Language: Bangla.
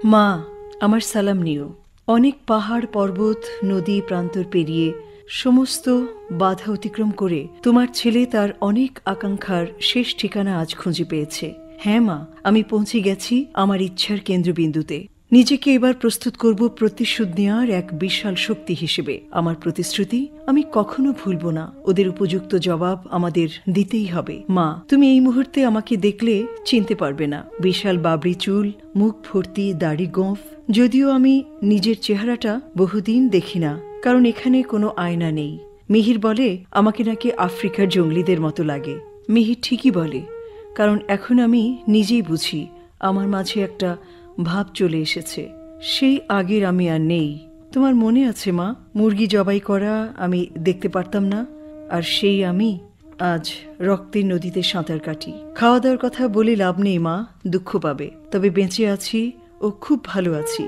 মা, আমার সালাম নিও। অনেক পাহাড় পর্বত নদী প্রান্তর পেরিয়ে সমস্ত বাধা অতিক্রম করে তোমার ছেলে তার অনেক আকাঙ্ক্ষার শেষ ঠিকানা আজ খুঁজে পেয়েছে। হ্যাঁ মা, আমি পৌঁছে গেছি আমার ইচ্ছার কেন্দ্রবিন্দুতে। নিজেকে এবার প্রস্তুত করব প্রতিশোধ নেওয়ার এক বিশাল শক্তি হিসেবে। আমার প্রতিশ্রুতি আমি কখনো ভুলব না। ওদের উপযুক্ত জবাব আমাদের দিতেই হবে। মা, তুমি এই মুহূর্তে আমাকে দেখলে চিনতে পারবে না। বিশাল বাবরি চুল, মুখ ভর্তি দাড়ি গোঁফ। যদিও আমি নিজের চেহারাটা বহুদিন দেখি না, কারণ এখানে কোনো আয়না নেই। মিহির বলে আমাকে নাকি আফ্রিকার জঙ্গলিদের মতো লাগে। মিহির ঠিকই বলে, কারণ এখন আমি নিজেই বুঝি আমার মাঝে একটা ভাব চলে এসেছে। সেই আগের আমি আর নেই। তোমার মনে আছে মা, মুরগি জবাই করা আমি দেখতে পারতাম না, আর সেই আমি আজ রক্তের নদীতে সাঁতার কাটি। খাওয়া দাওয়ার কথা বলে লাভ নেই মা, দুঃখ পাবে। তবে বেঁচে আছি ও খুব ভালো আছি।